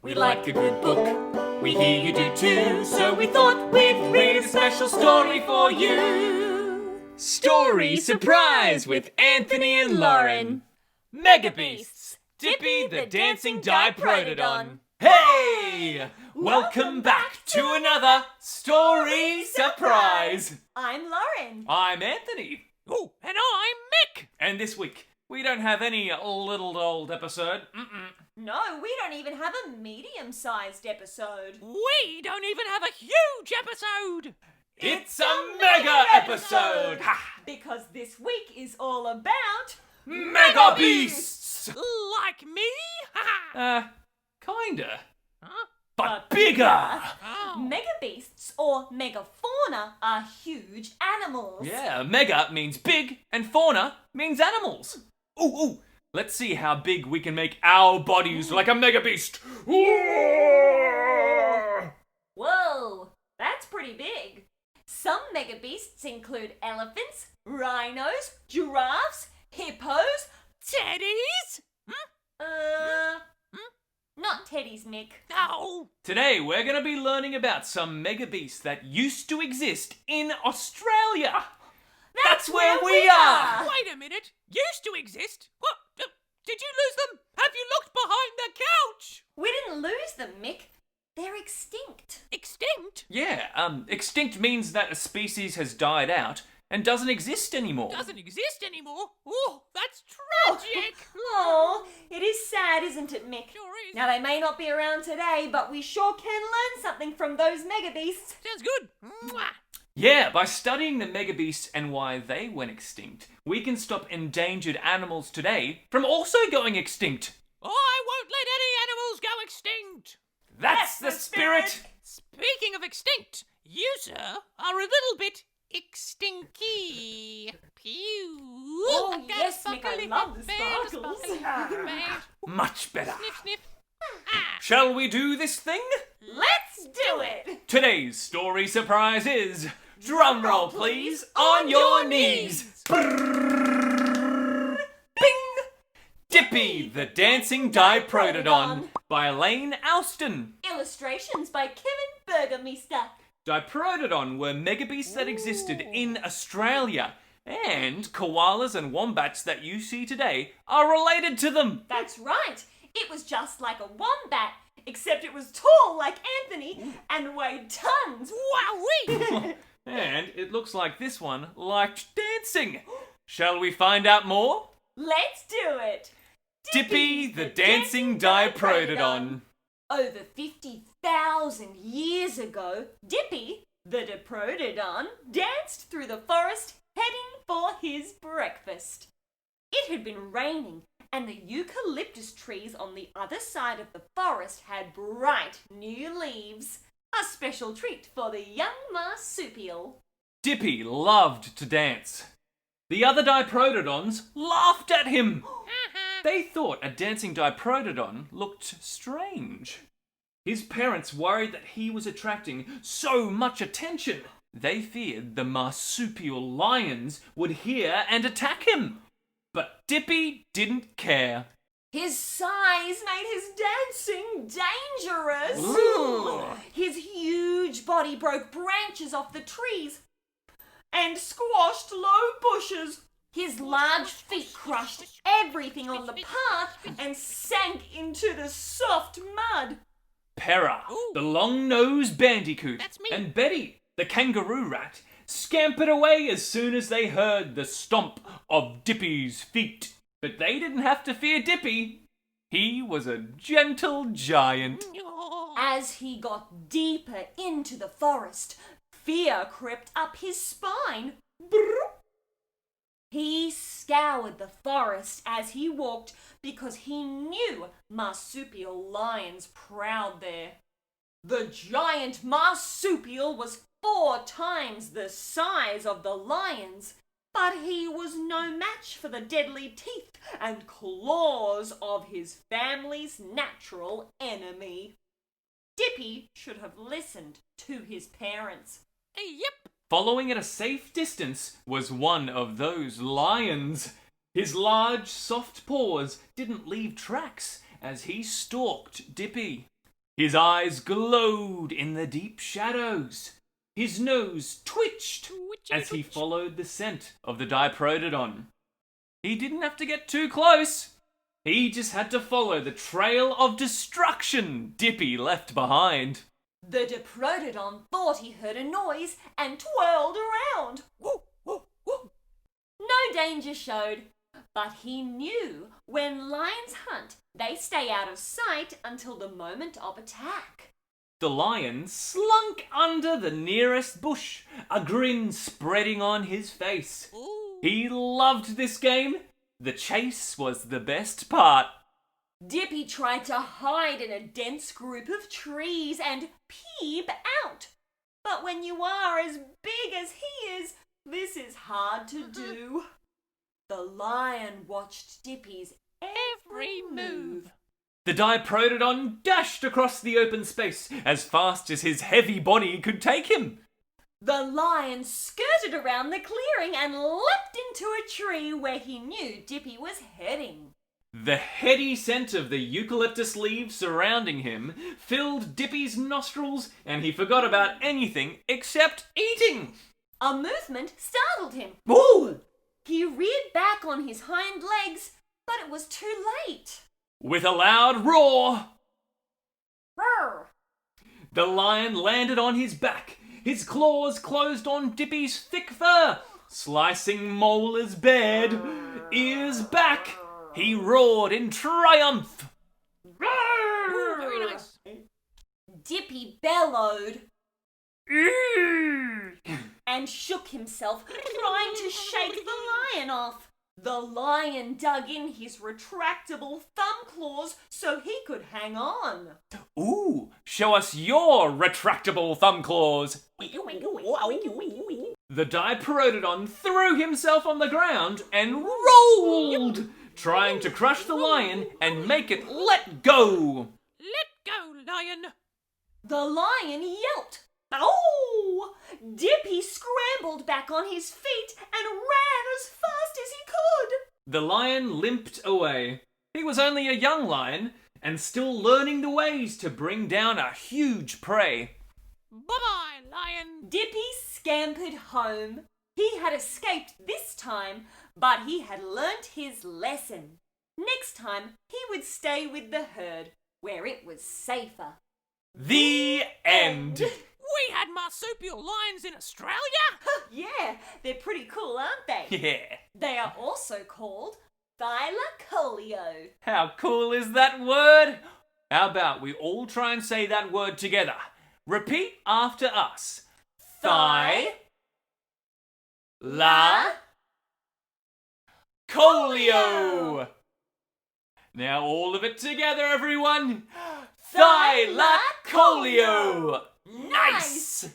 We like a good book, we hear you do too, so we thought we'd read a special story for you. Story Surprise with Anthony and Lauren. Megabeasts, Dippy the Dancing Diprotodon. Hey! Welcome back to another Story Surprise. I'm Lauren. I'm Anthony. Oh, and I'm Mick. And this week, we don't have any little old episode. No, we don't even have a medium-sized episode. We don't even have a huge episode. It's a mega episode! Ha! Because this week is all about... Megabeasts! Like me? Kinda. Huh? But bigger! Oh. Megabeasts, or megafauna, are huge animals. Yeah, mega means big, and fauna means animals. Ooh, let's see how big we can make our bodies like a megabeast. Whoa, that's pretty big. Some megabeasts include elephants, rhinos, giraffes, hippos... Teddies? Not teddies, Mick. No. Today, we're going to be learning about some megabeasts that used to exist in Australia. That's where we are! Wait a minute. Used to exist? What? Did you lose them? Have you looked behind the couch? We didn't lose them, Mick. They're extinct. Extinct? Yeah, extinct means that a species has died out and doesn't exist anymore. Doesn't exist anymore? Oh, that's tragic. Oh, it is sad, isn't it, Mick? Sure is. Now, they may not be around today, but we sure can learn something from those megabeasts. Sounds good. Mwah. Yeah, by studying the megabeasts and why they went extinct, we can stop endangered animals today from also going extinct. I won't let any animals go extinct. That's the spirit! Speaking of extinct, you, sir, are a little bit extinky. Pew. Oh, yes, Mick, I love the sparkles. Bad. Much better. Sniff, sniff. Shall we do this thing? Let's do it! Today's story surprise is... Drum roll, please, on your knees. Brrrr. Bing! Dippy the Dancing Diprotodon by Elaine Alston. Illustrations by Kevin Burgermeister. Diprotodon were megabeasts that existed in Australia, and koalas and wombats that you see today are related to them. That's right. It was just like a wombat, except it was tall like Anthony and weighed tons. Wowee! And it looks like this one liked dancing. Shall we find out more? Let's do it. Dippy the Dancing Diprotodon. Over 50,000 years ago, Dippy, the Diprotodon, danced through the forest heading for his breakfast. It had been raining, and the eucalyptus trees on the other side of the forest had bright new leaves. A special treat for the young marsupial. Dippy loved to dance. The other Diprotodons laughed at him. They thought a dancing Diprotodon looked strange. His parents worried that he was attracting so much attention. They feared the marsupial lions would hear and attack him. But Dippy didn't care. His size made his dancing dangerous. Ooh. His huge body broke branches off the trees and squashed low bushes. His large feet crushed everything on the path and sank into the soft mud. Pera, Ooh. the long-nosed bandicoot, That's me. and Betty, the kangaroo rat, scampered away as soon as they heard the stomp of Dippy's feet. But they didn't have to fear Dippy. He was a gentle giant. As he got deeper into the forest, fear crept up his spine. Brrr. He scoured the forest as he walked because he knew marsupial lions prowled there. The giant marsupial was 4 times the size of the lions, but he was no match for the deadly teeth and claws of his family's natural enemy. Dippy should have listened to his parents. Yep. Following at a safe distance was one of those lions. His large, soft paws didn't leave tracks as he stalked Dippy. His eyes glowed in the deep shadows. His nose twitched as he followed the scent of the Diprotodon. He didn't have to get too close. He just had to follow the trail of destruction Dippy left behind. The Diprotodon thought he heard a noise and twirled around. No danger showed, but he knew when lions hunt, they stay out of sight until the moment of attack. The lion slunk under the nearest bush, a grin spreading on his face. He loved this game. The chase was the best part. Dippy tried to hide in a dense group of trees and peep out. But when you are as big as he is, this is hard to do. The lion watched Dippy's every move. The Diprotodon dashed across the open space as fast as his heavy body could take him. The lion skirted around the clearing and leapt into a tree where he knew Dippy was heading. The heady scent of the eucalyptus leaves surrounding him filled Dippy's nostrils, and he forgot about anything except eating. A movement startled him. Ooh! He reared back on his hind legs, but it was too late. With a loud roar, Roar! the lion landed on his back. His claws closed on Dippy's thick fur, slicing molars bared, ears back. He roared in triumph. Ooh, very nice. Dippy bellowed and shook himself, trying to shake the lion off. The lion dug in his retractable thumb claws so he could hang on. Ooh, show us your retractable thumb claws. The Diprotodon threw himself on the ground and rolled, trying to crush the lion and make it let go. Let go, lion. The lion yelped. Oh! Dippy scrambled back on his feet and ran as fast as he could. The lion limped away. He was only a young lion and still learning the ways to bring down a huge prey. Bye-bye, lion. Dippy scampered home. He had escaped this time, but he had learnt his lesson. Next time, he would stay with the herd, where it was safer. The end. We had marsupial lions in Australia? Yeah, they're pretty cool, aren't they? Yeah. They are also called thylacoleo. How cool is that word? How about we all try and say that word together? Repeat after us. Thigh. La. Coleo. Now all of it together, everyone. Thylacoleo. Nice!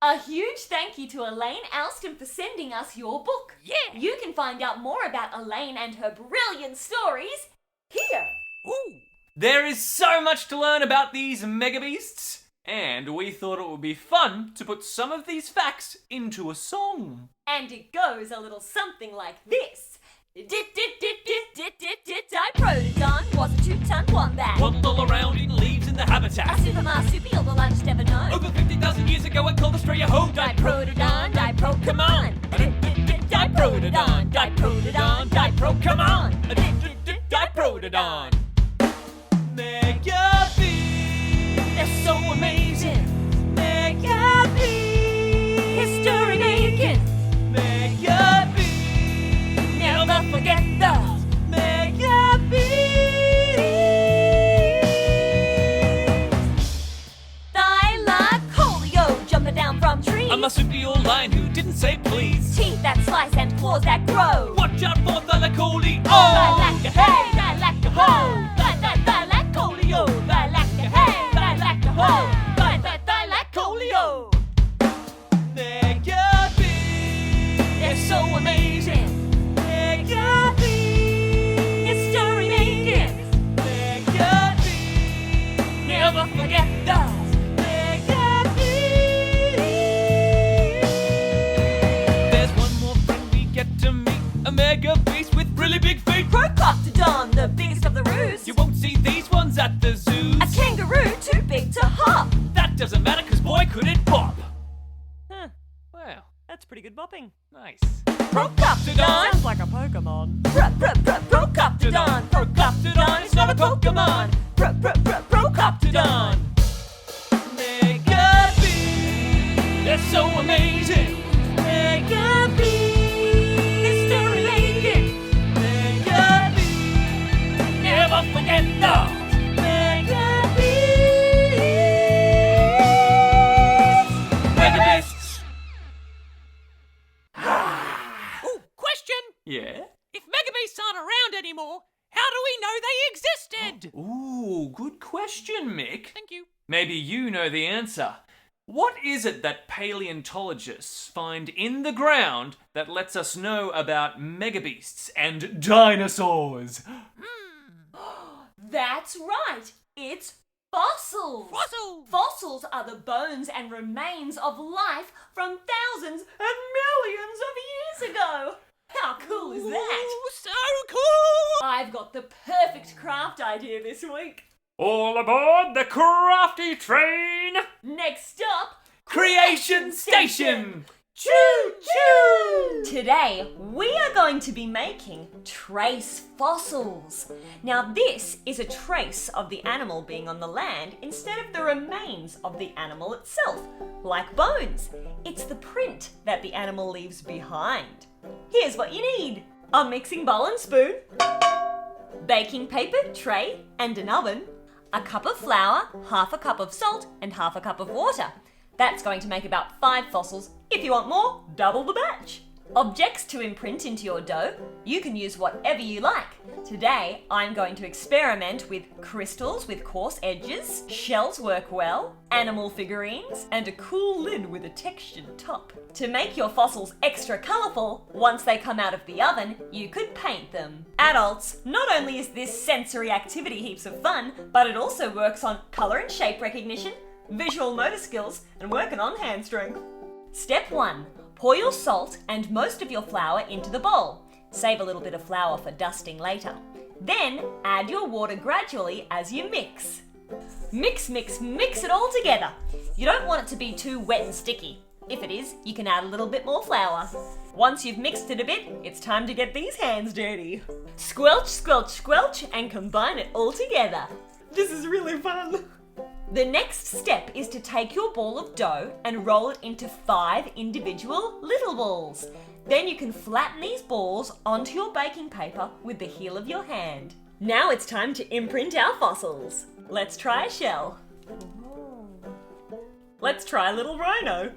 A huge thank you to Elaine Alston for sending us your book. Yeah. You can find out more about Elaine and her brilliant stories here. Ooh. There is so much to learn about these megabeasts, and we thought it would be fun to put some of these facts into a song. And it goes a little something like this. Diprotodon was a 2-ton wombat. Waddled all around in leaves in the A habitat. super marsupial, the largest ever known. Over 50,000 years ago, I called Australia home. Diprotodon, come on. Diprotodon, Diprotodon, Dipro, come on. Diprotodon. Megabeast. They're so amazing. Megabeast. History making. Megabeast. Never forget the Megabeast. Thylacoleo, jumping down from trees. A marsupial lion who didn't say please. Teeth that slice and claws that grow. Watch out for Thylacoleo. Thylaca, hey, Thylaca, ho. Thylacoleo, Thylaca, hey, Thylaca, ho. Thylacoleo. Megabeast. They're so amazing. Megabeast. History making. Megabeast. Never forget the Megabeast. There's one more friend we get to meet. that doesn't matter because boy could it pop. Huh, Wow, that's pretty good bopping. nice. Procoptodon! Sounds like a Pokemon. Procoptodon! Procoptodon is not a Pokemon! Procoptodon! Megabeasts, they're so amazing. Megabeast! History-making! Megabeasts, never forget the Megabeast! Megabeasts. Ooh, question! Yeah? If Megabeasts aren't around anymore, how do we know they existed? Ooh, good question, Mick. Thank you. Maybe you know the answer. What is it that paleontologists find in the ground that lets us know about megabeasts and dinosaurs? That's right! It's fossils! Fossils! Fossils are the bones and remains of life from thousands and millions of years ago! How cool is that? Ooh, so cool! I've got the perfect craft idea this week. All aboard the crafty train! Next up, Creation Station! Choo-choo! Today, we are going to be making trace fossils. Now, this is a trace of the animal being on the land instead of the remains of the animal itself, like bones. It's the print that the animal leaves behind. Here's what you need: a mixing bowl and spoon, baking paper, tray, and an oven, a cup of flour, half a cup of salt, and half a cup of water. That's going to make about 5 fossils. If you want more, double the batch. Objects to imprint into your dough. You can use whatever you like. Today, I'm going to experiment with crystals with coarse edges, shells work well, animal figurines, and a cool lid with a textured top. To make your fossils extra colourful, once they come out of the oven, you could paint them. Adults, not only is this sensory activity heaps of fun, but it also works on colour and shape recognition, visual motor skills, and working on hand strength. Step 1. Pour your salt and most of your flour into the bowl. Save a little bit of flour for dusting later. Then add your water gradually as you mix. Mix, mix, mix it all together. You don't want it to be too wet and sticky. If it is, you can add a little bit more flour. Once you've mixed it a bit, it's time to get these hands dirty. Squelch, squelch, squelch, and combine it all together. This is really fun. The next step is to take your ball of dough and roll it into 5 individual little balls. Then you can flatten these balls onto your baking paper with the heel of your hand. Now it's time to imprint our fossils. Let's try a shell. Let's try a little rhino.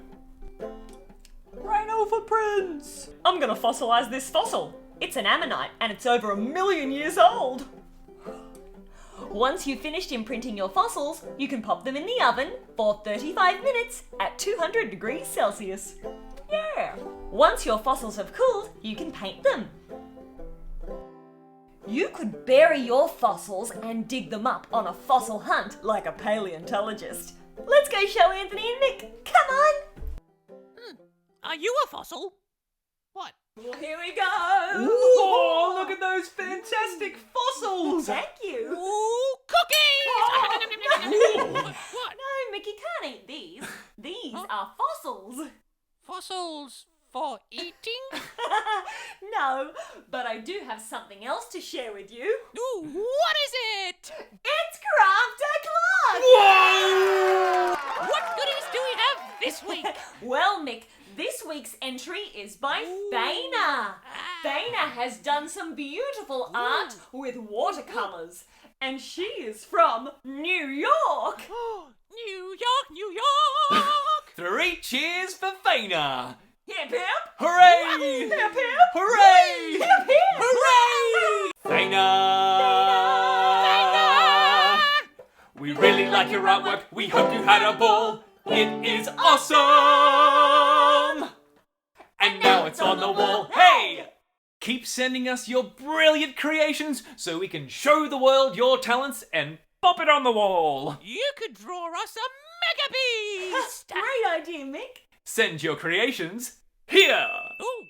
Rhino for prints. I'm gonna fossilize this fossil. It's an ammonite and it's over 1 million years old. Once you've finished imprinting your fossils, you can pop them in the oven for 35 minutes at 200 degrees Celsius. Yeah! Once your fossils have cooled, you can paint them. You could bury your fossils and dig them up on a fossil hunt like a paleontologist. Let's go show Anthony and Mick. Come on! Are you a fossil? What? Here we go! Oh, look at those fantastic fossils! Thank you! Ooh, cookies! What? No, Mick, you can't eat these. These are fossils. Fossils for eating? No, but I do have something else to share with you. Ooh, what is it? It's Craft O'Clock! Whoa! What goodies do we have this week? Well, Mick, this week's entry is by Faina. Faina has done some beautiful art with watercolours, and she is from New York. New York, New York! 3 cheers for Faina! Hip hip! Hooray! Hip hip! Hooray! Hip hip! Hooray! Faina! We really like your artwork. We hope you had a ball. It is awesome! And now it's on the wall. Hey! Keep sending us your brilliant creations so we can show the world your talents and pop it on the wall. You could draw us a Megabeast! Great idea, Mick. Send your creations here. Ooh.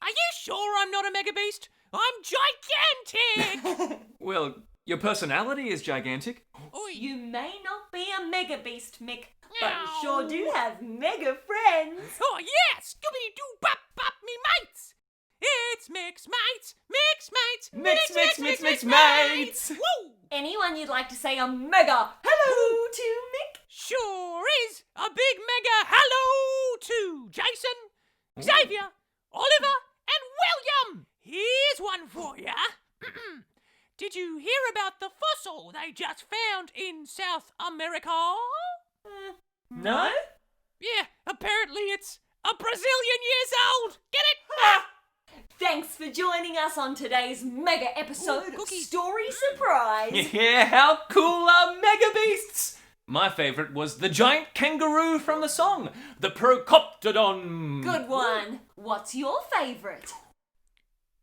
Are you sure I'm not a Megabeast? I'm gigantic! Well, Your personality is gigantic. Oi. You may not be a Megabeast, Mick, but you sure do have mega friends. Oh yeah, Scooby-Doo bop bop me mates. It's Mick's mates, Mick's mates, Mix, mates. Woo! Anyone you'd like to say a mega hello to, Mick? Sure is a big mega hello to Jason, Xavier, Oliver, and William. Here's one for ya. Did you hear about the fossil they just found in South America? No? Yeah, apparently it's a Brazilian years old. Get it? Thanks for joining us on today's mega episode Ooh, of cookies. Story Surprise. Yeah, how cool are Megabeasts? My favourite was the giant kangaroo from the song, the Diprotodon. Good one. What's your favourite?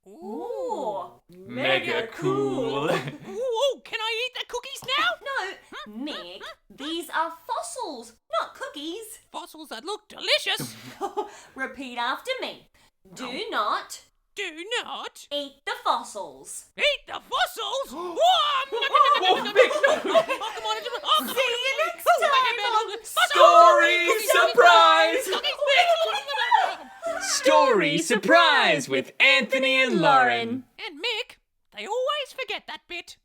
Ooh, Mega cool. Ooh, can I eat the cookies now? No, Mick, these are fossils, not cookies. Fossils that look delicious. Repeat after me. Do not Do not eat the fossils. eat the fossils. Oh, come on. See you next time on Story Surprise! Story Surprise with Anthony and Lauren. And Mick, they always forget that bit.